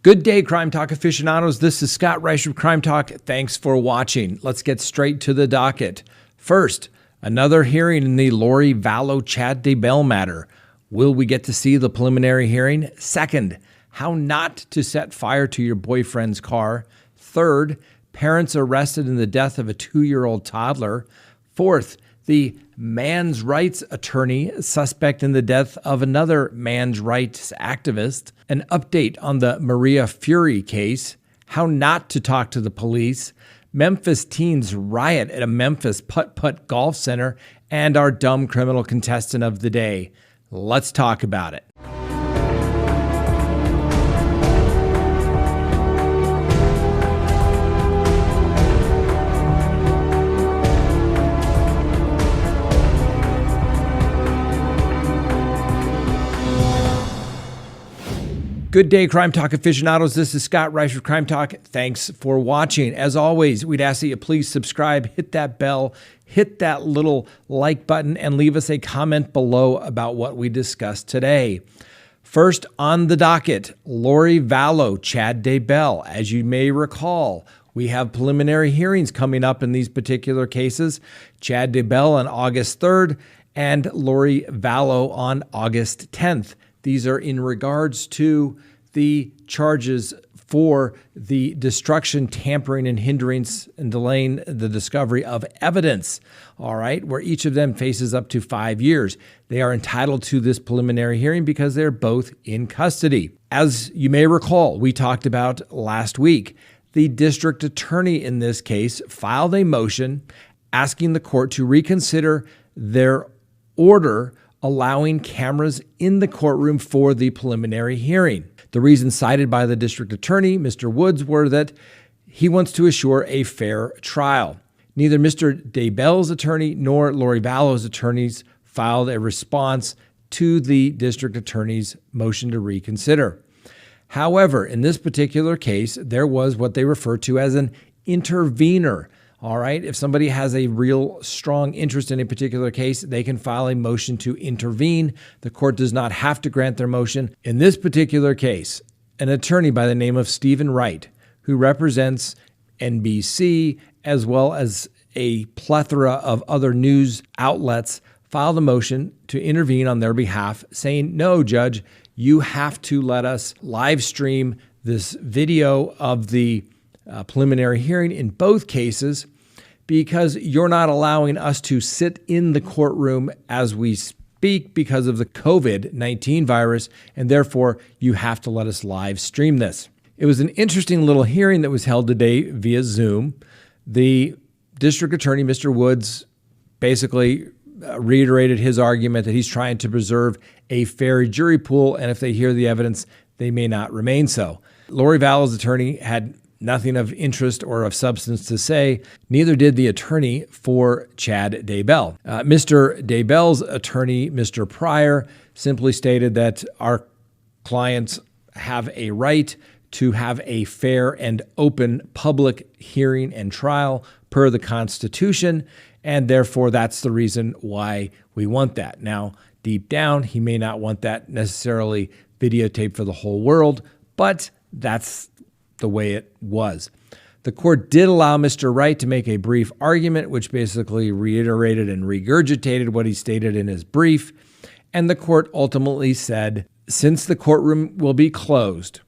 Good day, Crime Talk aficionados. This is Scott Reisch of Crime Talk. Thanks for watching. Let's get straight to the docket. First, another hearing in the Lori Vallow-Daybell matter. Will we get to see the preliminary hearing? Second, how not to set fire to your boyfriend's car. Third, parents arrested in the death of a 2-year-old toddler. Fourth, the man's rights attorney suspect in the death of another man's rights activist. An update on the Maria Fury case. How not to talk to the police. Memphis teens riot at a Memphis putt-putt golf center. And our dumb criminal contestant of the day. Let's talk about it. Good day, Crime Talk aficionados. This is Scott Reisch of Crime Talk. Thanks for watching. As always, we'd ask that you please subscribe, hit that bell, hit that little like button, and leave us a comment below about what we discussed today. First on the docket, Lori Vallow-Daybell. As you may recall, we have preliminary hearings coming up in these particular cases. Daybell on August 3rd and Lori Vallow on August 10th. These are in regards to the charges for the destruction, tampering, and hindrance and delaying the discovery of evidence, all right, where each of them faces up to 5 years. They are entitled to this preliminary hearing because they're both in custody. As you may recall, we talked about last week, the district attorney in this case filed a motion asking the court to reconsider their order allowing cameras in the courtroom for the preliminary hearing. The reasons cited by the district attorney, Mr. Woods, were that he wants to assure a fair trial. Neither Mr. Daybell's attorney nor Lori Vallow's attorneys filed a response to the district attorney's motion to reconsider. However, in this particular case, there was what they refer to as an intervener. All right, if somebody has a real strong interest in a particular case, they can file a motion to intervene. The court does not have to grant their motion. In this particular case, an attorney by the name of Stephen Wright, who represents NBC as well as a plethora of other news outlets, filed a motion to intervene on their behalf, saying, no, Judge, you have to let us live stream this video of the preliminary hearing in both cases, because you're not allowing us to sit in the courtroom as we speak because of the COVID-19 virus, and therefore you have to let us live stream this. It was an interesting little hearing that was held today via Zoom. The district attorney, Mr. Woods, basically reiterated his argument that he's trying to preserve a fair jury pool, and if they hear the evidence, they may not remain so. Lori Vallow's attorney had nothing of interest or of substance to say. Neither did the attorney for Daybell. Mr. Daybell's attorney, Mr. Pryor, simply stated that our clients have a right to have a fair and open public hearing and trial per the Constitution, and therefore that's the reason why we want that. Now, deep down, he may not want that necessarily videotaped for the whole world, but that's the way it was. The court did allow Mr. Wright to make a brief argument, which basically reiterated and regurgitated what he stated in his brief. And the court ultimately said, since the courtroom will be closed,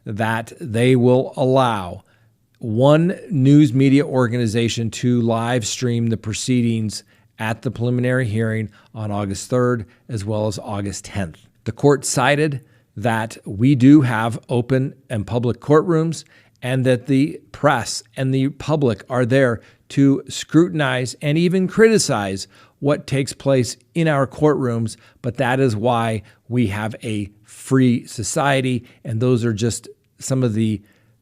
that they will allow one news media organization to live stream the proceedings at the preliminary hearing on August 3rd, as well as August 10th. The court cited that we do have open and public courtrooms and that the press and the public are there to scrutinize and even criticize what takes place in our courtrooms, but that is why we have a free society, and those are just some of the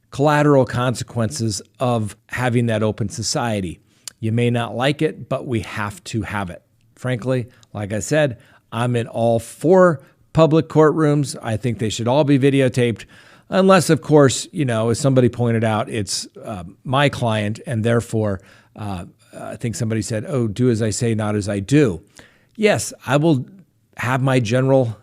collateral consequences of having that open society. You may not like it, but we have to have it. Frankly, like I said, I'm in all four public courtrooms. I think they should all be videotaped, unless, of course, as somebody pointed out, it's my client, and therefore, I think somebody said, oh, do as I say, not as I do. Yes, I will have my general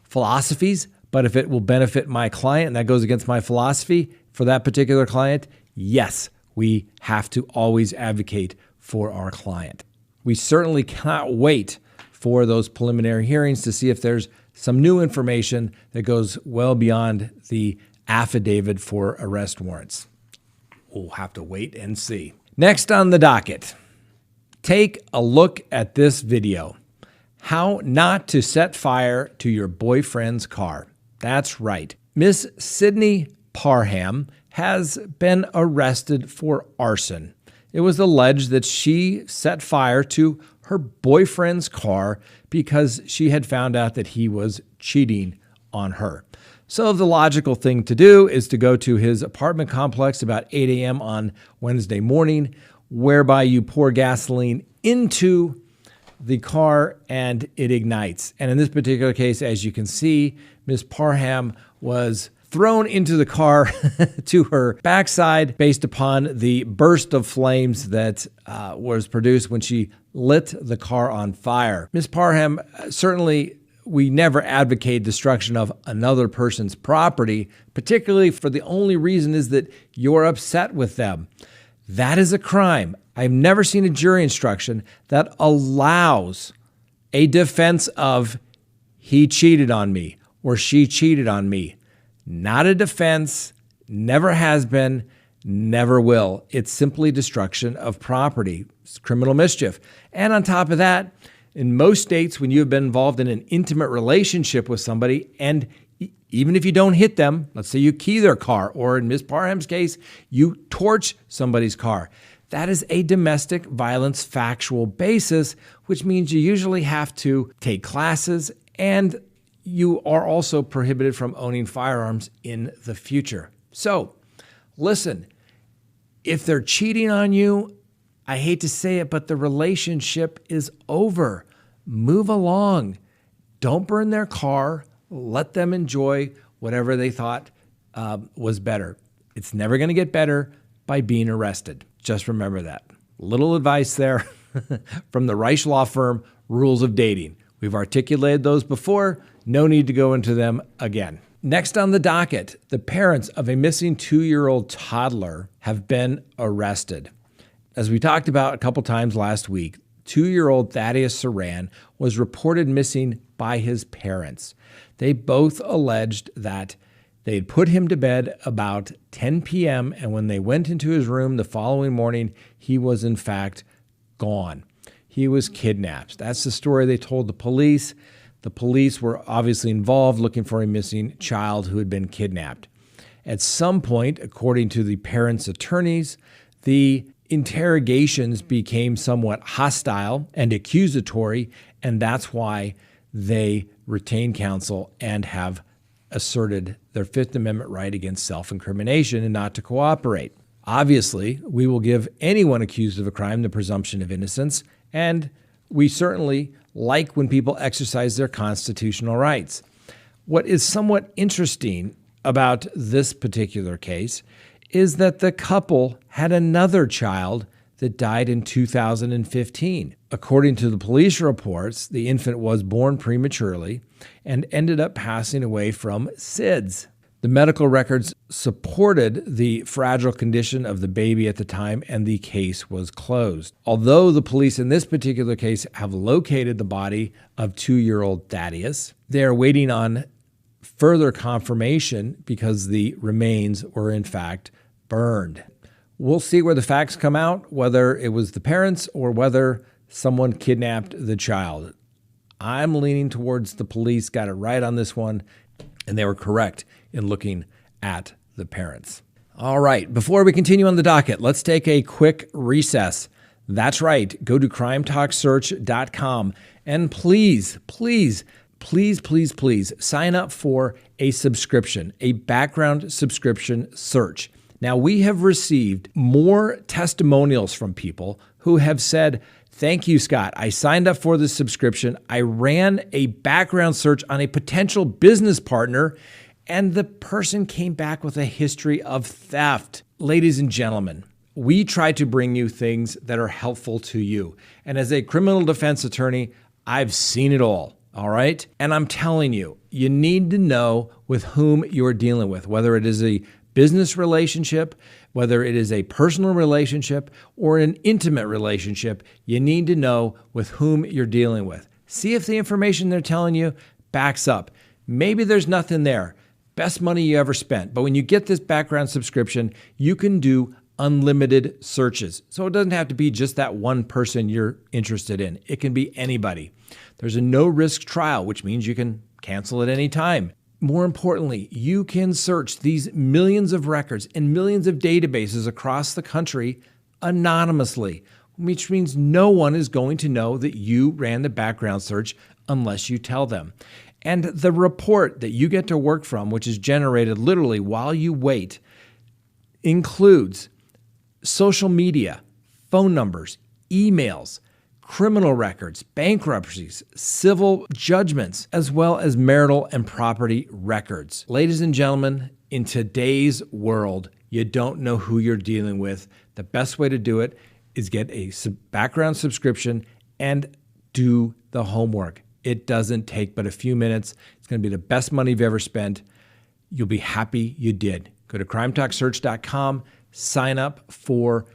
philosophies, But if it will benefit my client and that goes against my philosophy for that particular client, yes, we have to always advocate for our client. We certainly cannot wait for those preliminary hearings to see if there's some new information that goes well beyond the affidavit for arrest warrants. We'll have to wait and see. Next on the docket, take a look at this video. How not to set fire to your boyfriend's car. That's right. Miss Sydney Parham has been arrested for arson. It was alleged that she set fire to her boyfriend's car because she had found out that he was cheating on her. So the logical thing to do is to go to his apartment complex about 8 a.m. on Wednesday morning, whereby you pour gasoline into the car and it ignites. And in this particular case, as you can see, Ms. Parham was thrown into the car to her backside based upon the burst of flames that was produced when she lit the car on fire. Ms. Parham, certainly we never advocate destruction of another person's property, particularly for the only reason is that you're upset with them. That is a crime. I've never seen a jury instruction that allows a defense of he cheated on me or she cheated on me. Not a defense, never has been, never will. It's simply destruction of property. It's criminal mischief. And on top of that, in most states, when you have been involved in an intimate relationship with somebody, and even if you don't hit them, let's say you key their car, or in Ms. Parham's case, you torch somebody's car, that is a domestic violence factual basis, which means you usually have to take classes and you are also prohibited from owning firearms in the future. So, listen, if they're cheating on you, I hate to say it, but the relationship is over. Move along. Don't burn their car. Let them enjoy whatever they thought was better. It's never going to get better by being arrested. Just remember that. Little advice there from the Reisch Law Firm, Rules of Dating. We've articulated those before. No need to go into them again. Next on the docket, the parents of a missing 2-year-old toddler have been arrested. As we talked about a couple times last week, 2-year-old Thaddeus Saran was reported missing by his parents. They both alleged that they had put him to bed about 10 p.m. and when they went into his room the following morning, he was in fact gone. He was kidnapped. That's the story they told the police. The police were obviously involved looking for a missing child who had been kidnapped. At some point, according to the parents' attorneys, the interrogations became somewhat hostile and accusatory, and that's why they retained counsel and have asserted their Fifth Amendment right against self-incrimination and not to cooperate. Obviously, we will give anyone accused of a crime the presumption of innocence, and we certainly like when people exercise their constitutional rights. What is somewhat interesting about this particular case is that the couple had another child that died in 2015. According to the police reports, the infant was born prematurely and ended up passing away from SIDS. The medical records supported the fragile condition of the baby at the time, and the case was closed. Although the police in this particular case have located the body of 2-year-old Thaddeus, they are waiting on further confirmation because the remains were in fact burned. We'll see where the facts come out, whether it was the parents or whether someone kidnapped the child. I'm leaning towards the police got it right on this one, and they were correct in looking at the parents. All right, before we continue on the docket, let's take a quick recess. That's right, go to crimetalksearch.com and please sign up for a subscription, a background subscription search. Now, we have received more testimonials from people who have said, "Thank you, Scott. I signed up for this subscription. I ran a background search on a potential business partner, and the person came back with a history of theft." Ladies and gentlemen, we try to bring you things that are helpful to you. And as a criminal defense attorney, I've seen it all right? And I'm telling you, You need to know with whom you're dealing with, whether it is a business relationship, whether it is a personal relationship, or an intimate relationship. You need to know with whom you're dealing with. See if the information they're telling you backs up. Maybe there's nothing there. Best money you ever spent. But when you get this background subscription, you can do unlimited searches. So it doesn't have to be just that one person you're interested in. It can be anybody. There's a no-risk trial, which means you can cancel at any time. More importantly, you can search these millions of records and millions of databases across the country anonymously, which means no one is going to know that you ran the background search unless you tell them. And the report that you get to work from, which is generated literally while you wait, includes social media, phone numbers, emails, criminal records, bankruptcies, civil judgments, as well as marital and property records. Ladies and gentlemen, in today's world, you don't know who you're dealing with. The best way to do it is get a background subscription and do the homework. It doesn't take but a few minutes. It's going to be the best money you've ever spent. You'll be happy you did. Go to crimetalksearch.com, sign up for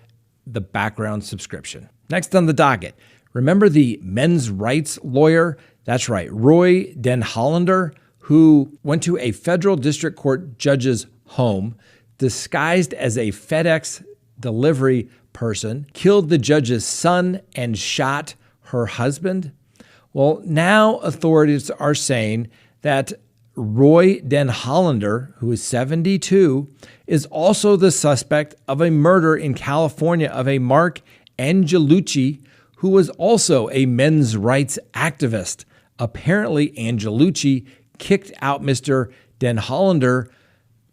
the background subscription. Next on the docket, remember the men's rights lawyer? That's right, Roy Denhollander, who went to a federal district court judge's home, disguised as a FedEx delivery person, killed the judge's son, and shot her husband. Well, now authorities are saying that Roy Denhollander, who is 72, is also the suspect of a murder in California of a Mark Angelucci, who was also a men's rights activist. Apparently, Angelucci kicked out Mr. Denhollander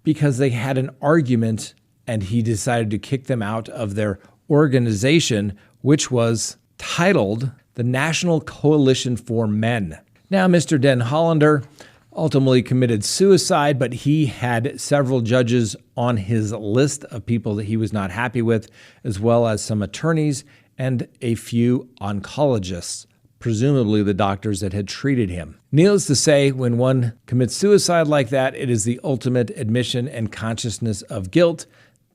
because they had an argument and he decided to kick them out of their organization, which was titled the National Coalition for Men. Now, Mr. Denhollander ultimately committed suicide, but he had several judges on his list of people that he was not happy with, as well as some attorneys and a few oncologists, presumably the doctors that had treated him. Needless to say, when one commits suicide like that, it is the ultimate admission and consciousness of guilt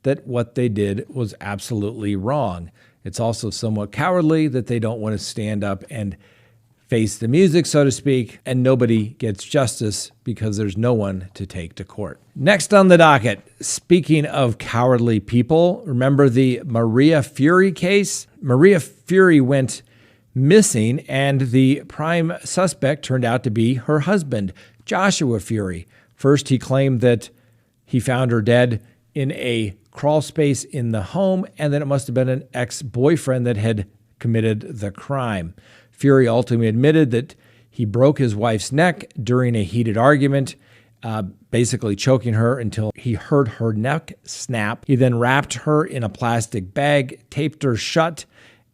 that what they did was absolutely wrong. It's also somewhat cowardly that they don't want to stand up and face the music, so to speak, and nobody gets justice because there's no one to take to court. Next on the docket, speaking of cowardly people, remember the Maria Fury case? Maria Fury went missing, and the prime suspect turned out to be her husband, Joshua Fury. First, he claimed that he found her dead in a crawl space in the home, and then it must have been an ex-boyfriend that had committed the crime. Fury ultimately admitted that he broke his wife's neck during a heated argument, basically choking her until he heard her neck snap. He then wrapped her in a plastic bag, taped her shut,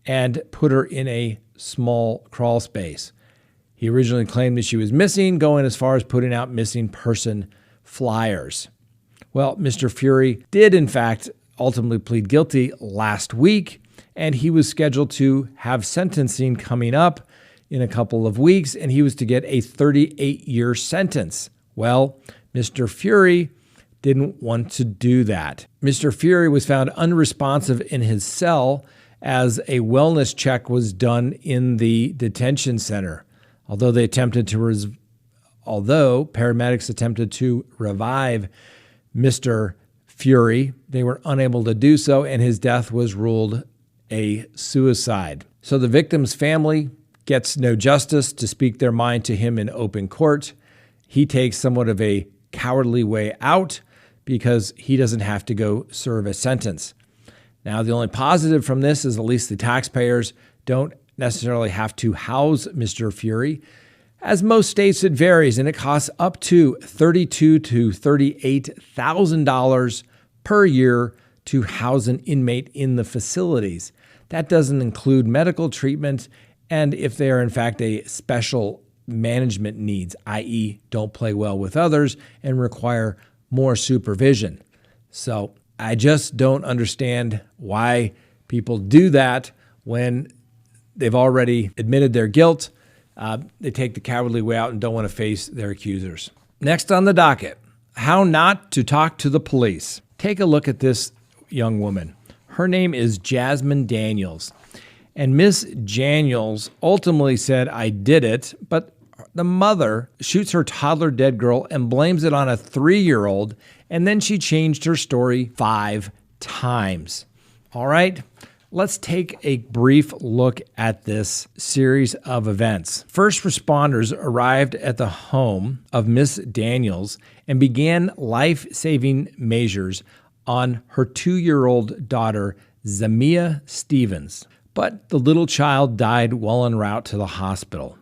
and put her in a small crawl space. He originally claimed that she was missing, going as far as putting out missing person flyers. Well, Mr. Fury did, in fact, ultimately plead guilty last week, and he was scheduled to have sentencing coming up in a couple of weeks, and he was to get a 38-year sentence. Well, Mr. Fury didn't want to do that. Mr. Fury was found unresponsive in his cell as a wellness check was done in the detention center. Although paramedics attempted to revive Mr. Fury, they were unable to do so, and his death was ruled a suicide. So the victim's family gets no justice to speak their mind to him in open court. He takes somewhat of a cowardly way out because he doesn't have to go serve a sentence. Now, the only positive from this is at least the taxpayers don't necessarily have to house Mr. Fury. As most states, it varies, and it costs up to $32,000 to $38,000 per year to house an inmate in the facilities. That doesn't include medical treatment, and if they are in fact a special management needs, i.e. don't play well with others and require more supervision. So I just don't understand why people do that when they've already admitted their guilt. they take the cowardly way out and don't want to face their accusers. Next on the docket, how not to talk to the police. Take a look at this young woman. Her name is Jasmine Daniels. And Miss Daniels ultimately said, I did it, but the mother shoots her toddler dead girl and blames it on a 3-year-old, and then she changed her story 5 times. All right, let's take a brief look at this series of events. First responders arrived at the home of Miss Daniels and began life-saving measures on her 2-year-old daughter, Zamia Stevens. But the little child died while en route to the hospital.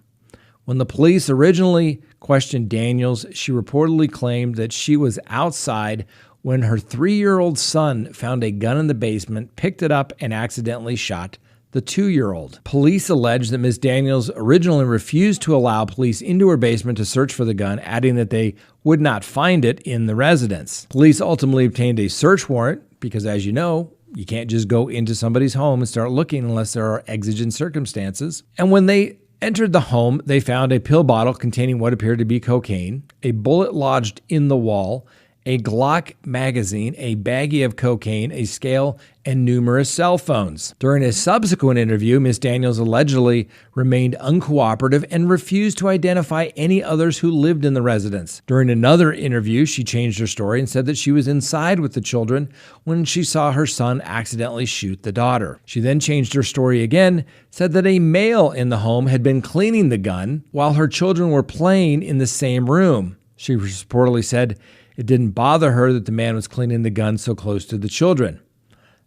When the police originally questioned Daniels, she reportedly claimed that she was outside when her 3-year-old son found a gun in the basement, picked it up, and accidentally shot the 2-year-old. Police alleged that Ms. Daniels originally refused to allow police into her basement to search for the gun, adding that they would not find it in the residence. Police ultimately obtained a search warrant because, as you know, you can't just go into somebody's home and start looking unless there are exigent circumstances. And when they entered the home, they found a pill bottle containing what appeared to be cocaine, a bullet lodged in the wall, a Glock magazine, a baggie of cocaine, a scale, and numerous cell phones. During a subsequent interview, Ms. Daniels allegedly remained uncooperative and refused to identify any others who lived in the residence. During another interview, she changed her story and said that she was inside with the children when she saw her son accidentally shoot the daughter. She then changed her story again, said that a male in the home had been cleaning the gun while her children were playing in the same room. She reportedly said it didn't bother her that the man was cleaning the gun so close to the children.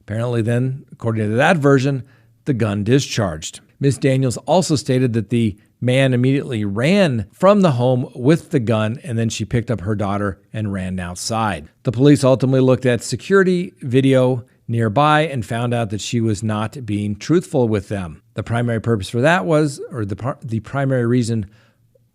Apparently then, according to that version, the gun discharged. Ms. Daniels also stated that the man immediately ran from the home with the gun, and then she picked up her daughter and ran outside. The police ultimately looked at security video nearby and found out that she was not being truthful with them. The primary purpose for that was, or the primary reason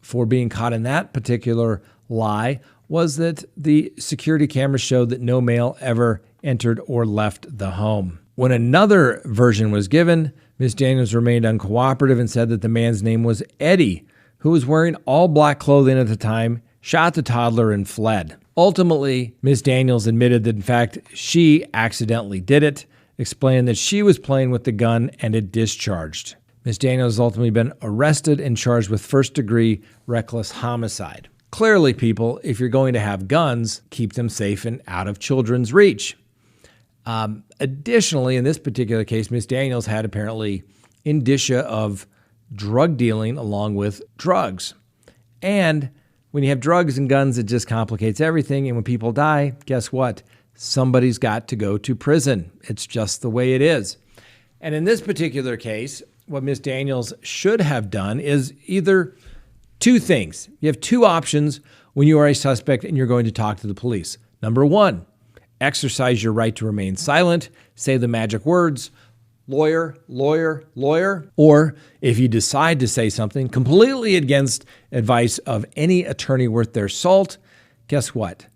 for being caught in that particular lie was that the security camera showed that no male ever entered or left the home. When another version was given, Ms. Daniels remained uncooperative and said that the man's name was Eddie, who was wearing all black clothing at the time, shot the toddler, and fled. Ultimately, Ms. Daniels admitted that, in fact, she accidentally did it, explaining that she was playing with the gun and it discharged. Ms. Daniels has ultimately been arrested and charged with first-degree reckless homicide. Clearly, people, if you're going to have guns, keep them safe and out of children's reach. Additionally, in this particular case, Ms. Daniels had apparently indicia of drug dealing along with drugs. And when you have drugs and guns, it just complicates everything. And when people die, guess what? Somebody's got to go to prison. It's just the way it is. And in this particular case, what Ms. Daniels should have done is either two things. You have two options when you are a suspect and you're going to talk to the police. Number one, exercise your right to remain silent, say the magic words, lawyer, lawyer, lawyer. Or if you decide to say something completely against advice of any attorney worth their salt, guess what?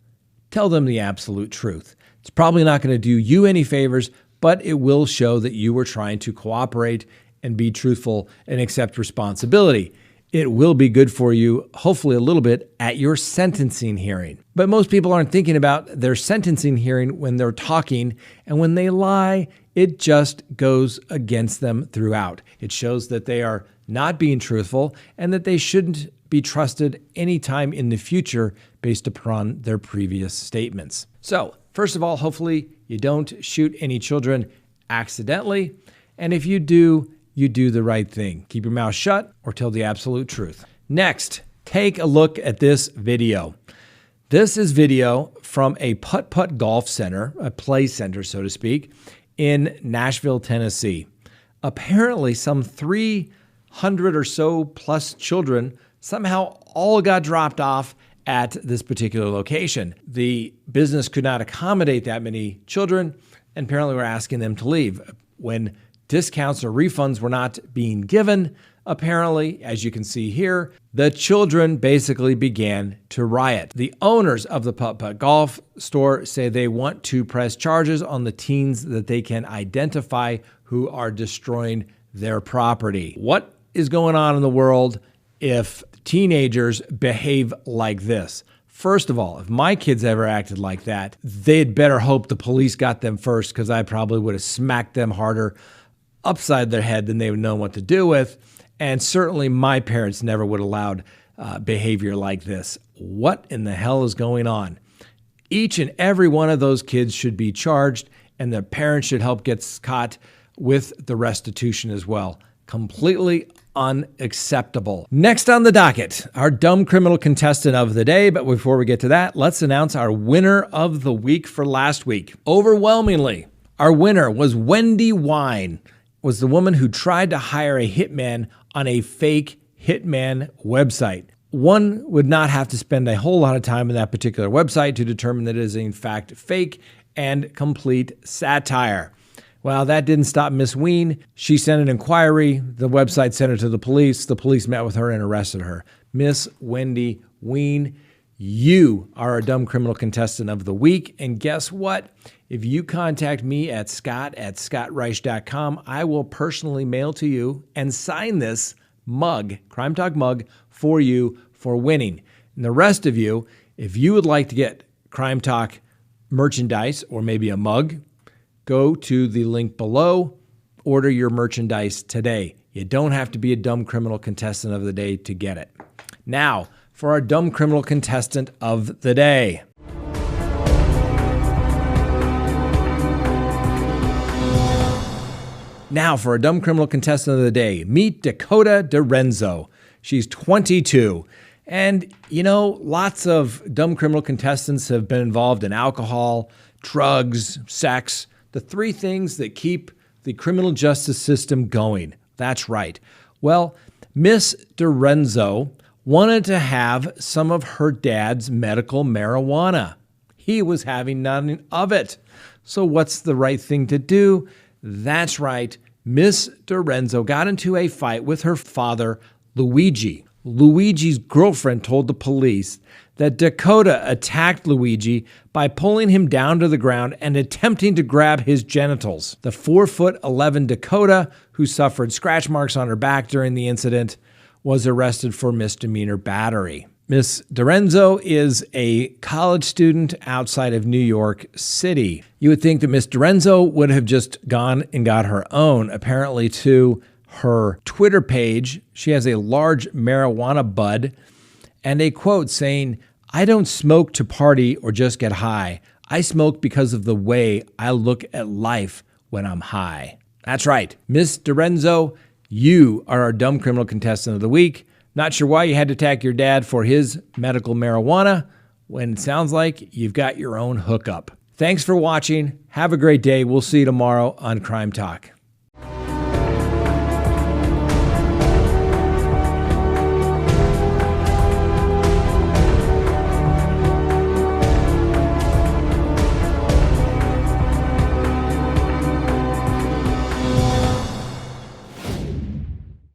Tell them the absolute truth. It's probably not going to do you any favors, but it will show that you were trying to cooperate and be truthful and accept responsibility. It will be good for you, hopefully a little bit, at your sentencing hearing. But most people aren't thinking about their sentencing hearing when they're talking, and when they lie, it just goes against them throughout. It shows that they are not being truthful and that they shouldn't be trusted anytime in the future based upon their previous statements. So, first of all, hopefully you don't shoot any children accidentally, and if you do the right thing. Keep your mouth shut or tell the absolute truth. Next, take a look at this video. This is video from a putt-putt golf center, a play center, so to speak, in Nashville, Tennessee. Apparently, some 300 or so plus children somehow all got dropped off at this particular location. The business could not accommodate that many children, and apparently were asking them to leave. When discounts or refunds were not being given, apparently, as you can see here, the children basically began to riot. The owners of the putt-putt golf store say they want to press charges on the teens that they can identify who are destroying their property. What is going on in the world? if teenagers behave like this. First of all, if my kids ever acted like that, they'd better hope the police got them first, because I probably would have smacked them harder upside their head than they would know what to do with. And certainly my parents never would have allowed behavior like this. What in the hell is going on? Each and every one of those kids should be charged, and their parents should help get caught with the restitution as well. Completely unacceptable. Next on the docket, our dumb criminal contestant of the day. But before we get to that, let's announce our winner of the week for last week. Overwhelmingly, our winner was Wendy Wine, was the woman who tried to hire a hitman on a fake hitman website. One would not have to spend a whole lot of time on that particular website to determine that it is in fact fake and complete satire. Well, that didn't stop Miss Ween. She sent an inquiry. The website sent it to the police. The police met with her and arrested her. Miss Wendy Ween, you are our dumb criminal contestant of the week. And guess what? If you contact me at scott@scottreisch.com, I will personally mail to you and sign this mug, Crime Talk mug, for you for winning. And the rest of you, if you would like to get Crime Talk merchandise or maybe a mug, go to the link below, order your merchandise today. You don't have to be a dumb criminal contestant of the day to get it. Now, for our dumb criminal contestant of the day. Now, for a dumb criminal contestant of the day, meet Dakota DeRenzo. She's 22. And, you know, lots of dumb criminal contestants have been involved in alcohol, drugs, sex, the three things that keep the criminal justice system going. That's right. Well, Miss DeRenzo wanted to have some of her dad's medical marijuana. He was having none of it. So what's the right thing to do? That's right. Miss DeRenzo got into a fight with her father, Luigi. Luigi's girlfriend told the police that Dakota attacked Luigi by pulling him down to the ground and attempting to grab his genitals. The 4'11" Dakota, who suffered scratch marks on her back during the incident, was arrested for misdemeanor battery. Miss DeRenzo is a college student outside of New York City. You would think that Miss DeRenzo would have just gone and got her own. Apparently, to her Twitter page, she has a large marijuana bud and a quote saying, "I don't smoke to party or just get high. I smoke because of the way I look at life when I'm high." That's right. Miss DeRenzo, you are our dumb criminal contestant of the week. Not sure why you had to attack your dad for his medical marijuana when it sounds like you've got your own hookup. Thanks for watching. Have a great day. We'll see you tomorrow on Crime Talk.